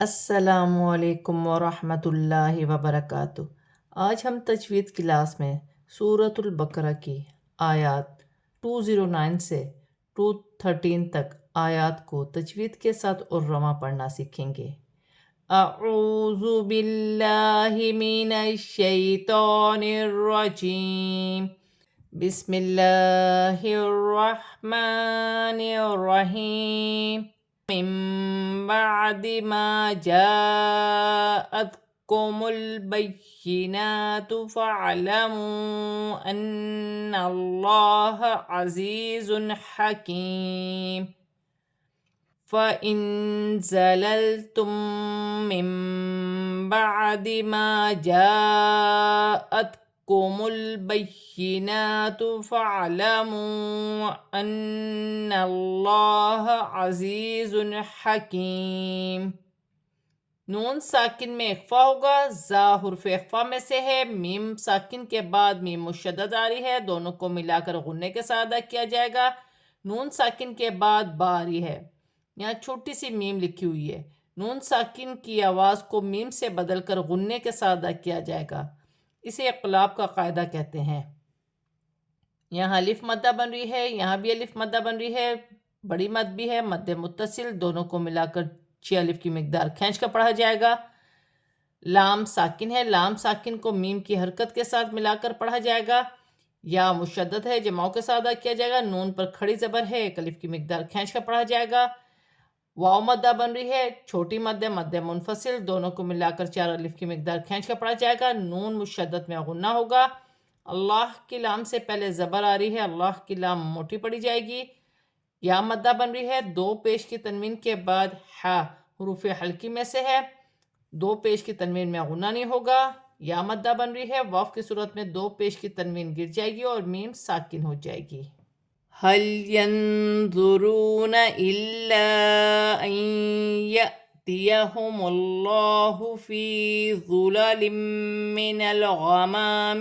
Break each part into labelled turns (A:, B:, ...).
A: السلام علیکم ورحمۃ اللہ وبرکاتہ۔ آج ہم تجوید کلاس میں سورۃ البقرہ کی آیات 209 سے 213 تک آیات کو تجوید کے ساتھ اور رواں پڑھنا سیکھیں گے۔ اعوذ باللہ من الشیطان الرجیم، بسم اللہ الرحمن الرحیم۔ من بعد ما جاءتكم البينات فاعلموا أن الله عزيز حكيم، فإن زللتم من بعد ما جاءتكم البينات فاعلموا أن الله عزيز حكيم۔ نون ساکن میں اخفا ہوگا، زا حرف اخفا میں سے ہے، میم ساکن کے بعد میم مشدد آ رہی ہے، دونوں کو ملا کر غنے کے ساتھ ادا کیا جائے گا۔ نون ساکن کے بعد با آ رہی ہے، یہاں چھوٹی سی میم لکھی ہوئی ہے، نون ساکن کی آواز کو میم سے بدل کر غنے کے ساتھ ادا کیا جائے گا، اسے اقلاب کا قاعدہ کہتے ہیں۔ یہاں الف مدہ بن رہی ہے، یہاں بھی الف مدہ بن رہی ہے، بڑی مد بھی ہے، مد متصل، دونوں کو ملا کر 6 الف کی مقدار کھینچ کر پڑھا جائے گا۔ لام ساکن ہے، لام ساکن کو میم کی حرکت کے ساتھ ملا کر پڑھا جائے گا۔ یا مشدد ہے، جماؤں کے ساتھ ادا کیا جائے گا، نون پر کھڑی زبر ہے، 1 الف کی مقدار کھینچ کر پڑھا جائے گا۔ واو مدہ بن رہی ہے، چھوٹی مد مد منفصل، دونوں کو ملا کر 4 الف کی مقدار کھینچ کر پڑھا جائے گا، نون مشدد میں غنہ ہوگا۔ اللہ کی لام سے پہلے زبر آ رہی ہے، اللہ کی لام موٹی پڑی جائے گی۔ یا مدہ بن رہی ہے، 2 پیش کی تنوین کے بعد ہا حروف حلقی میں سے ہے، 2 پیش کی تنوین میں غنہ نہیں ہوگا۔ یا مدہ بن رہی ہے، واو کی صورت میں 2 پیش کی تنوین گر جائے گی اور میم ساکن ہو جائے گی۔ هل ينظرون إلا أن يأتيهم الله في ظلل من الغمام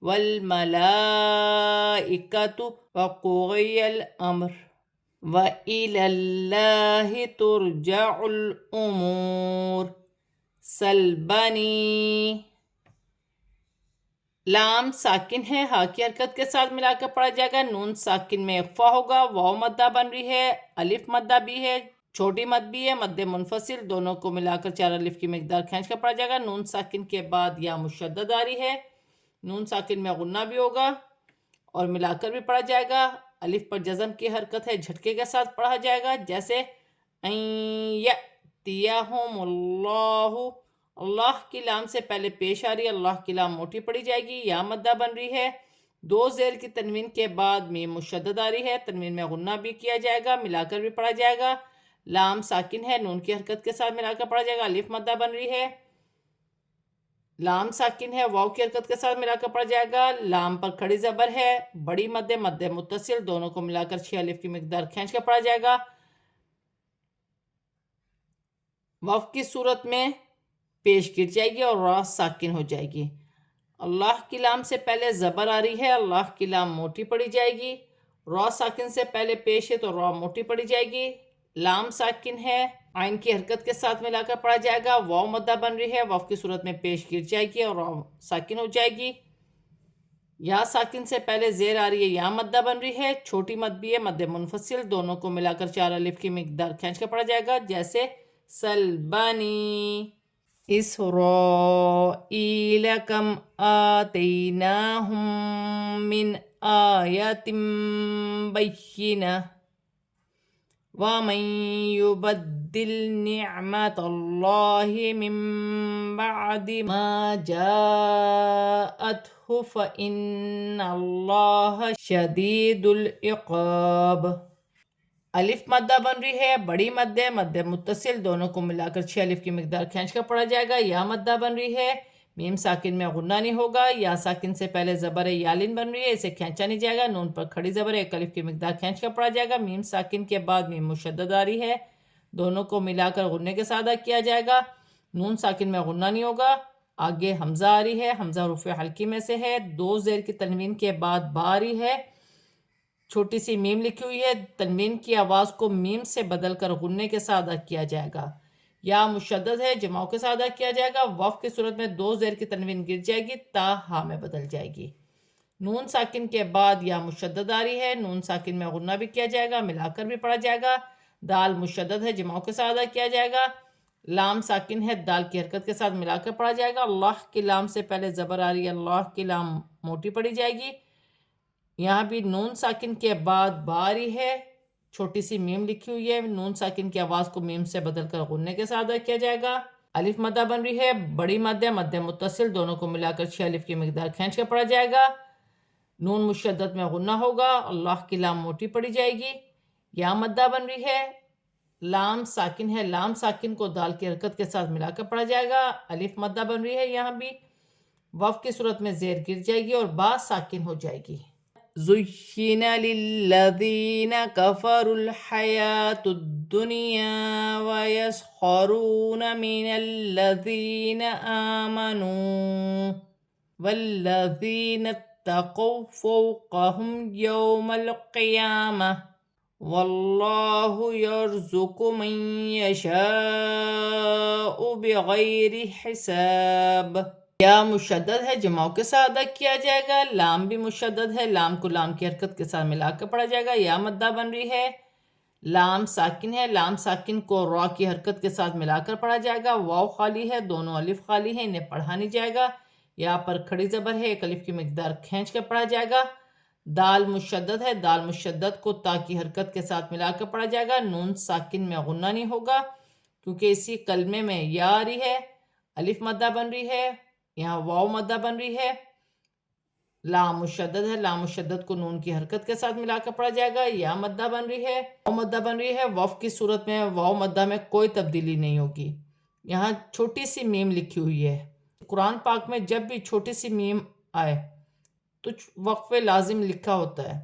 A: والملائكة وقضي الأمر وإلى الله ترجع الأمور۔ سل بنی، لام ساکن ہے، ہا کی حرکت کے ساتھ ملا کر پڑھا جائے گا، نون ساکن میں اخفا ہوگا، واو مدہ بن رہی ہے، الف مدہ بھی ہے، چھوٹی مد بھی ہے، مد منفصل، دونوں کو ملا کر 4 الف کی مقدار کھینچ کر پڑھا جائے گا۔ نون ساکن کے بعد یا مشدد آ رہی ہے، نون ساکن میں غنہ بھی ہوگا اور ملا کر بھی پڑھا جائے گا۔ الف پر جزم کی حرکت ہے، جھٹکے کے ساتھ پڑھا جائے گا، جیسے ان یأتیہم اللہ، اللہ کی لام سے پہلے پیش آ رہی ہے، اللہ کی لام موٹی پڑی جائے گی۔ یا مدہ بن رہی ہے، 2 زیر کی تنوین کے بعد میم مشدد آ رہی ہے، تنوین میں غنہ بھی کیا جائے گا، ملا کر بھی پڑھا جائے گا۔ لام ساکن ہے، نون کی حرکت کے ساتھ ملا کر پڑھا جائے گا، الف مدہ بن رہی ہے، لام ساکن ہے، واو کی حرکت کے ساتھ ملا کر پڑھا جائے گا، لام پر کھڑی زبر ہے، بڑی مد مد متصل، دونوں کو ملا کر 6 الف کی مقدار کھینچ کر پڑھا جائے گا۔ واو کی صورت میں پیش گر جائے گی اور را ساکن ہو جائے گی۔ اللہ کی لام سے پہلے زبر آ رہی ہے، اللہ کی لام موٹی پڑی جائے گی، را ساکن سے پہلے پیش ہے تو را موٹی پڑی جائے گی۔ لام ساکن ہے، عین کی حرکت کے ساتھ ملا کر پڑھا جائے گا، واو مدہ بن رہی ہے، واو کی صورت میں پیش گر جائے گی اور را ساکن ہو جائے گی۔ یا ساکن سے پہلے زیر آ رہی ہے، یا مدہ بن رہی ہے، چھوٹی مد بھی ہے، مد منفصل، دونوں کو ملا کر 4 الف کی مقدار کھینچ کر پڑھا جائے گا، جیسے سل بنی إسرائيل كم آتيناهم من آية بينة ومن يبدل نعمة الله من بعد ما جاءته فإن الله شديد العقاب۔ الف مدہ بن رہی ہے، بڑی مد مد متصل، دونوں کو ملا کر 6 الف کی مقدار کھینچ کر پڑھا جائے گا۔ یا مدہ بن رہی ہے، میم ساکن میں غنہ نہیں ہوگا، یا ساکن سے پہلے زبر یالین بن رہی ہے، اسے کھینچا نہیں جائے گا، نون پر کھڑی زبر 1 الف کی مقدار کھینچ کر پڑھا جائے گا۔ میم ساکن کے بعد میم مشدد آ رہی ہے، دونوں کو ملا کر غنے کے ساتھ ادا کیا جائے گا، نون ساکن میں غنہ نہیں ہوگا۔ آگے حمزہ آ رہی ہے، حمزہ حروف حلقی میں سے ہے، 2 زیر کی تنوین کے بعد با آ رہی ہے، چھوٹی سی میم لکھی ہوئی ہے، تنوین کی آواز کو میم سے بدل کر غنے کے ساتھ ادا کیا جائے گا۔ یا مشدد ہے جماؤں کے ساتھ ادا کیا جائے گا، وقف کی صورت میں دو زیر کی تنوین گر جائے گی، تا ہا میں بدل جائے گی۔ نون ساکن کے بعد یا مشدد آ رہی ہے، نون ساکن میں غنہ بھی کیا جائے گا، ملا کر بھی پڑھا جائے گا۔ دال مشدد ہے جماؤں کے ساتھ ادا کیا جائے گا، لام ساکن ہے دال کی حرکت کے ساتھ ملا کر پڑھا جائے گا۔ اللہ کی لام سے پہلے زبر آ رہی ہے، اللہ کی لام موٹی پڑھی جائے گی۔ یہاں بھی نون ساکن کے بعد با آ رہی ہے، چھوٹی سی میم لکھی ہوئی ہے، نون ساکن کی آواز کو میم سے بدل کر غنے کے ساتھ ادا کیا جائے گا۔ الف مدہ بن رہی ہے، بڑی مدہ مدہ متصل دونوں کو ملا کر 6 الف کی مقدار کھینچ کر پڑھا جائے گا۔ نون مشدد میں غنہ ہوگا، اللہ کی لام موٹی پڑھی جائے گی۔ یا مدہ بن رہی ہے، لام ساکن ہے، لام ساکن کو دال کی حرکت کے ساتھ ملا کر پڑھا جائے گا۔ الف مدہ بن رہی ہے، یہاں بھی وقف کی صورت میں زیر گر جائے گی اور با ساکن ہو جائے گی۔ زُيِّنَ لِلَّذِينَ كَفَرُوا الْحَيَاةُ الدُّنْيَا وَيَسْخَرُونَ مِنَ الَّذِينَ آمَنُوا وَالَّذِينَ اتَّقَوْا فَوْقَهُمْ يَوْمَ الْقِيَامَةِ وَاللَّهُ يَرْزُقُ مَن يَشَاءُ بِغَيْرِ حِسَابٍ۔ یا مشدد ہے جماؤں کے ساتھ ادا کیا جائے گا، لام بھی مشدد ہے، لام کو لام کی حرکت کے ساتھ ملا کر پڑھا جائے گا۔ یا مدہ بن رہی ہے، لام ساکن ہے، لام ساکن کو را کی حرکت کے ساتھ ملا کر پڑھا جائے گا۔ واو خالی ہے، دونوں الف خالی ہیں، انہیں پڑھا نہیں جائے گا۔ یا پر کھڑی زبر ہے، ایک الف کی مقدار کھینچ کر پڑھا جائے گا۔ دال مشدد ہے، دال مشدد کو تا کی حرکت کے ساتھ ملا کر پڑھا جائے گا۔ نون ساکن میں غنہ نہیں ہوگا کیونکہ اسی کلمے میں یا آ رہی ہے۔ الف مدہ بن رہی ہے، یہاں واو مدہ بن رہی ہے۔ لام مشدد ہے، لام مشدد کو نون کی حرکت کے ساتھ ملا کر پڑھا جائے گا۔ یا مدہ بن رہی ہے، واو مدہ بن رہی ہے، وقف کی صورت میں واو مدہ میں کوئی تبدیلی نہیں ہوگی۔ یہاں چھوٹی سی میم لکھی ہوئی ہے۔ قرآن پاک میں جب بھی چھوٹی سی میم آئے تو وقف لازم لکھا ہوتا ہے،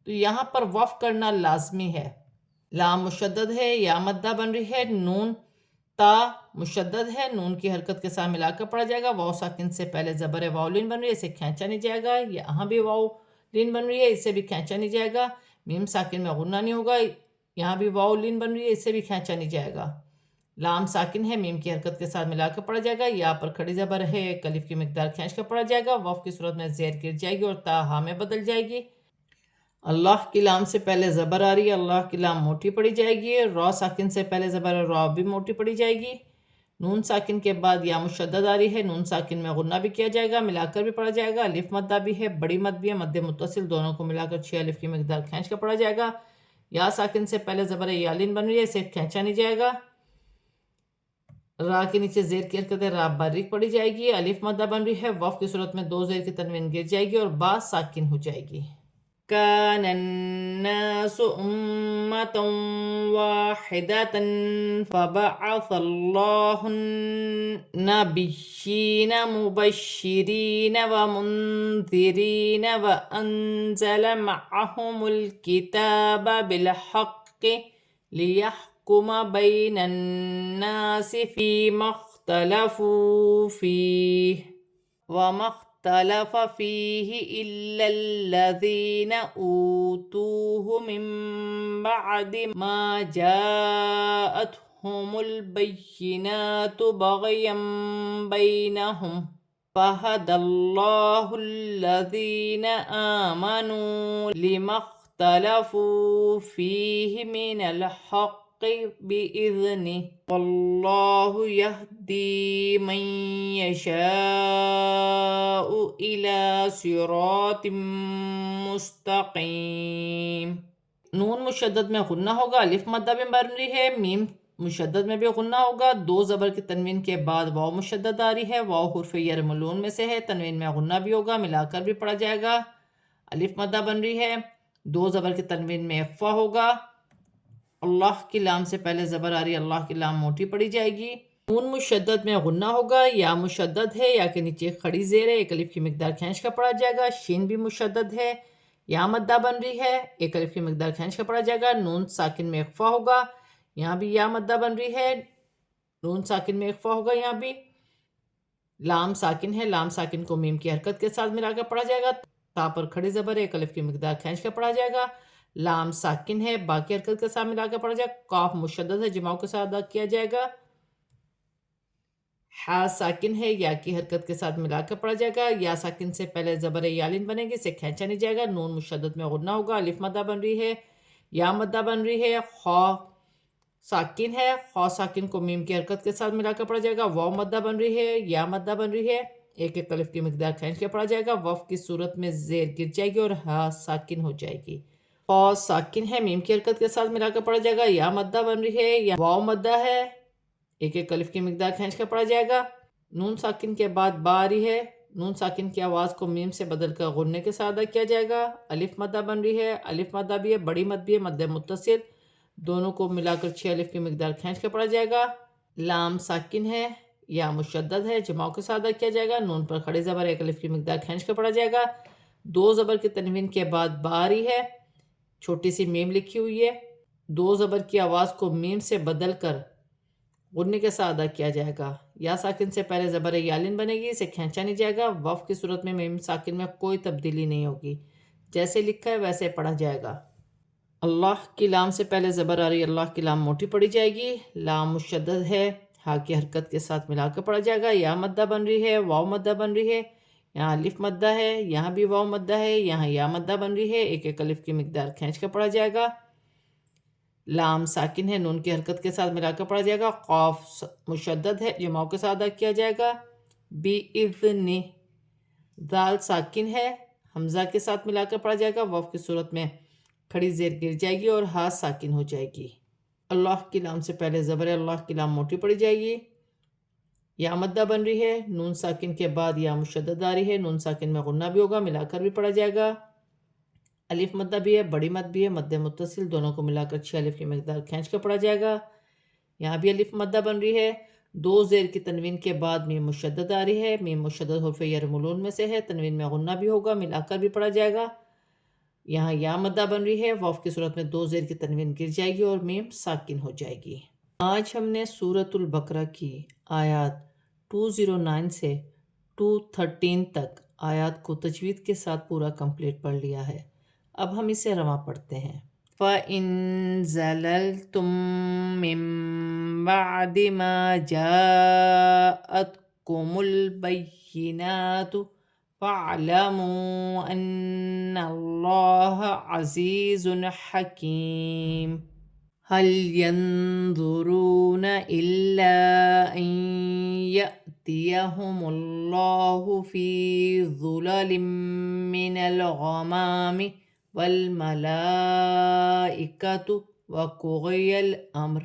A: تو یہاں پر وقف کرنا لازمی ہے۔ لام مشدد ہے، یا مدہ بن رہی ہے، نون تا مشدد ہے، نون کی حرکت کے ساتھ ملا کر پڑھا جائے گا۔ واو ساکن سے پہلے زبر ہے، واؤلین بن رہی ہے، اسے کھینچا نہیں جائے گا۔ یہاں بھی واؤلین بن رہی ہے، اسے بھی کھینچا نہیں جائے گا۔ میم ساکن میں غنہ نہیں ہوگا، یہاں بھی واؤلین بن رہی ہے، اسے بھی کھینچا نہیں جائے گا۔ لام ساکن ہے، میم کی حرکت کے ساتھ ملا کر پڑھا جائے گا۔ یا پر کھڑی زبر ہے، ایک الف کی مقدار کھینچ کر پڑھا جائے گا، وقف کی صورت میں زیر گر جائے گی اور تا ہا میں بدل جائے گی۔ اللہ کی لام سے پہلے زبر آ رہی ہے، اللہ کی لام موٹی پڑھی جائے گی۔ را ساکن سے پہلے زبر ہے، را بھی موٹی پڑھی جائے گی۔ نون ساکن کے بعد یا مشدد آ رہی ہے، نون ساکن میں غنہ بھی کیا جائے گا، ملا کر بھی پڑھا جائے گا۔ الف مدہ بھی ہے، بڑی مد بھی ہے، مد متصل دونوں کو ملا کر 6 الف کی مقدار کھینچ کر پڑھا جائے گا۔ یا ساکن سے پہلے زبر ہے، یالین بن رہی ہے، اسے کھینچا نہیں جائے گا۔ را کے نیچے زیر کی حرکت ہے، را باریک پڑھی جائے گی۔ الف مدہ بن رہی ہے، وقف کی صورت میں دو زیر کی تنوین گر جائے گی اور با ساکن ہو جائے گی۔ كان الناس أمة واحدة فبعث الله النبيين مبشرين ومنذرين وأنزل معهم الكتاب بالحق ليحكم بين الناس فيما اختلفوا فيه وما اختلف فيه إلا الذين أوتوه من بعد ما جاءتهم البينات بغيا بينهم فهدى الله الذين آمنوا لما اختلفوا فيه من الحق بإذنه والله يهدي من يشاء إلى صراط مستقيم۔ نون مشدد میں غنہ ہوگا، الف مدہ بھی بن رہی ہے، میم مشدد میں بھی غنہ ہوگا۔ دو زبر کی تنوین کے بعد واو مشدد آ رہی ہے، واو حرف یرملون میں سے ہے، تنوین میں غنہ بھی ہوگا، ملا کر بھی پڑھا جائے گا۔ الف مدہ بن رہی ہے، دو زبر کی تنوین میں اخفا ہوگا۔ اللہ کی لام سے پہلے زبر آ رہی ہے، اللہ کی لام موٹی پڑھی جائے گی۔ نون مشدد میں غنہ ہوگا، یا مشدد ہے، یا کے نیچے کھڑی زیر ہے، ایک الف کی مقدار کھینچ کر پڑھا جائے گا۔ شین بھی مشدد ہے، یا مدہ بن رہی ہے، ایک الف کی مقدار کھینچ کر پڑھا جائے گا۔ نون ساکن میں اخفا ہوگا، یہاں بھی یا مدہ بن رہی ہے، نون ساکن میں اخفا ہوگا۔ یہاں بھی لام ساکن ہے، لام ساکن کو میم کی حرکت کے ساتھ ملا کر پڑھا جائے گا۔ تا پر کھڑی زبر ہے، ایک الف کی مقدار کھینچ کر پڑھا جائے گا۔ لام ساکن ہے، باقی حرکت کے ساتھ ملا کر پڑھا جائے گا۔ قاف مشدد ہے، جماؤں کے ساتھ ادا کیا جائے گا۔ ہا ساکن ہے، یا کی حرکت کے ساتھ ملا کر پڑھا جائے گا. یا ساکن سے پہلے زبر یالین بنے گی، اسے کھینچا نہیں جائے گا. نون مشدد میں غنہ ہوگا. الف مدہ بن رہی ہے، یا مدہ بن رہی ہے. خا ساکن ہے، خا ساکن کو میم کی حرکت کے ساتھ ملا کر پڑھا جائے گا. واو مدہ بن رہی ہے، یا مدہ بن رہی ہے. ایک ایک الف کی مقدار کھینچ کے پڑھا جائے گا. وف کی صورت میں زیر گر جائے گی اور ہا ساکن ہو جائے گی. خا ساکن ہے، میم کی حرکت کے ساتھ ملا کر پڑھا جائے گا. یا مدہ بن رہی ہے، یا واو مدہ ہے. ایک ایک الف کی مقدار کھینچ کر پڑھا جائے گا. نون ساکن کے بعد با آ رہی ہے. نون ساکن کی آواز کو میم سے بدل کر غننے کے ساتھ ادا کیا جائے گا. الف مدہ بن رہی ہے، الف مدہ بھی ہے، بڑی مد بھی ہے، مد متصل. دونوں کو ملا کر 6 الف کی مقدار کھینچ کر پڑھا جائے گا. لام ساکن ہے، یا مشدد ہے، جماؤ کے ساتھ ادا کیا جائے گا. نون پر کھڑی زبر ایک الف کی مقدار کھینچ کر پڑھا جائے گا. 2 زبر کی تنوین کے بعد با آ رہی ہے، چھوٹی سی میم لکھی ہوئی ہے. 2 زبر کی آواز کو میم سے بدل کر غننے کے ساتھ ادا کیا جائے گا. یا ساکن سے پہلے زبر یالین بنے گی، اسے کھینچا نہیں جائے گا. وف کی صورت میں میم ساکن میں کوئی تبدیلی نہیں ہوگی، جیسے لکھا ہے ویسے پڑھا جائے گا. اللہ کی لام سے پہلے زبر آ رہی ہے، اللہ کی لام موٹی پڑھی جائے گی. لام مشدد ہے، ہا کی حرکت کے ساتھ ملا کر پڑھا جائے گا. یا مدہ بن رہی ہے، واو مدہ بن رہی ہے. یہاں الف مدہ ہے، یہاں بھی واو مدہ ہے، یہاں یا مدہ بن رہی ہے. ایک ایک الف کی مقدار کھینچ کر پڑھا جائے گا. لام ساکن ہے، نون کی حرکت کے ساتھ ملا کر پڑھا جائے گا. قاف مشدد ہے، جماؤ کے ساتھ ادا کیا جائے گا. بِإِذْنِ. دال ساکن ہے، حمزہ کے ساتھ ملا کر پڑھا جائے گا. وف کی صورت میں کھڑی زیر گر جائے گی اور ہا ساکن ہو جائے گی. اللہ کی لام سے پہلے زبر اللہ کی لام موٹی پڑھی جائے گی. یا مدہ بن رہی ہے، نون ساکن کے بعد یا مشدد آ رہی ہے. نون ساکن میں غنہ بھی ہوگا، ملا کر بھی پڑھا جائے گا. الف مدہ بھی ہے، بڑی مد بھی ہے، مد متصل. دونوں کو ملا کر 6 الف کی مقدار کھینچ کر پڑھا جائے گا. یہاں بھی الف مدہ بن رہی ہے. 2 زیر کی تنوین کے بعد میم مشدد آ رہی ہے. میم مشدد حروف یرملون میں سے ہے، تنوین میں غنہ بھی ہوگا، ملا کر بھی پڑھا جائے گا. یہاں یا مدہ بن رہی ہے. واف کی صورت میں 2 زیر کی تنوین گر جائے گی اور میم ساکن ہو جائے گی. آج ہم نے سورۃ البقرہ کی آیات 209 سے 213 تک آیات کو تجوید کے ساتھ پورا کمپلیٹ پڑھ لیا ہے. اب ہم اسے رواں پڑھتے ہیں. فَإِن زَلَلْتُم مِّن بَعْدِ مَا جَاءَتْكُمُ الْبَيِّنَاتُ فَاعْلَمُوا أَنَّ اللَّهَ عَزِيزٌ حَكِيمٌ. هَلْ يَنظُرُونَ إِلَّا أَن يَأْتِيَهُمُ اللَّهُ فِي ظُلَلٍ مِّنَ الْغَمَامِ وَالْمَلَائِكَةُ وَقُضِيَ الْأَمْرُ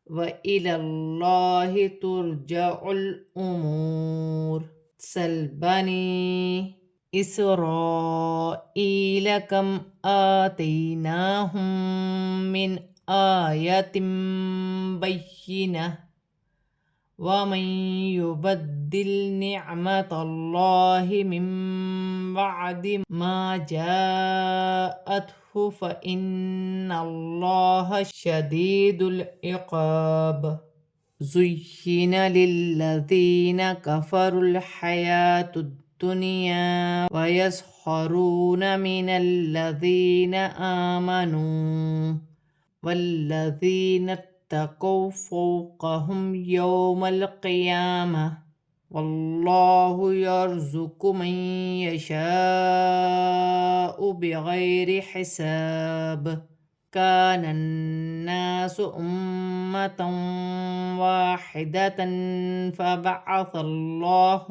A: وَإِلَى اللَّهِ تُرْجَعُ الْأُمُورُ. سَلْ بَنِي إِسْرَائِيلَ كَمْ آتَيْنَاهُم مِّنْ آيَةٍ بَيِّنَةٍ وَمَن يُبَدِّلْ نِعْمَةَ اللَّهِ مِن بَعْدِ مَا جَاءَتْهُ فَإِنَّ اللَّهَ شَدِيدُ الْعِقَابِ. زُيِّنَ لِلَّذِينَ كَفَرُوا الْحَيَاةُ الدُّنْيَا وَيَسْخَرُونَ مِنَ الَّذِينَ آمَنُوا وَالَّذِينَ اتَّقَوْا فَوْقَهُمْ يَوْمَ الْقِيَامَةِ وَاللَّهُ يَرْزُقُ مَن يَشَاءُ بِغَيْرِ حِسَابٍ. كَانَ النَّاسُ أُمَّةً وَاحِدَةً فَبَعَثَ اللَّهُ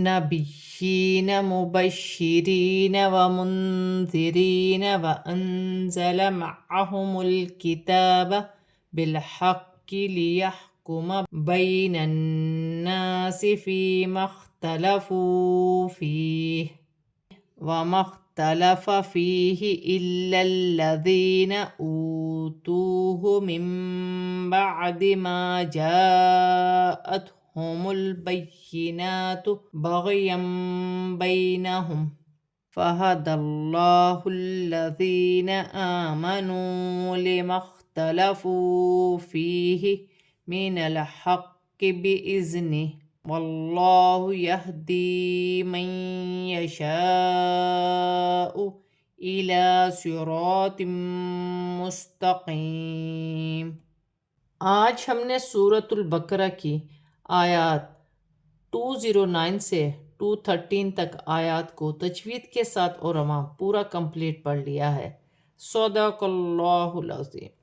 A: النَّبِيِّينَ مُبَشِّرِينَ وَمُنذِرِينَ وَأَنزَلَ مَعَهُمُ الْكِتَابَ بِالْحَقِّ لِيَحْكُمَ بَيْنَ النَّاسِ فِيمَا اخْتَلَفُوا فِيهِ وَمَا اخْتَلَفَ فِيهِ إِلَّا الَّذِينَ أُوتُوهُ مِن بَعْدِ مَا جَاءَتْهُمُ الْبَيِّنَاتُ بَغْيًا بَيْنَهُمْ فَهَدَى اللَّهُ الَّذِينَ آمَنُوا لِمَا اخْتَلَفُوا فِيهِ مِنَ الْحَقِّ بِإِذْنِهِ وَاللَّهُ يَهْدِي مَن يَشَاءُ إِلَى صِرَاطٍ مُّسْتَقِيمٍ. آج ہم نے سورۃ البقرہ کی آیات 209 سے 213 تک آیات کو تجوید کے ساتھ علماء پورا کمپلیٹ پڑھ لیا ہے۔ صدق اللہ العظیم۔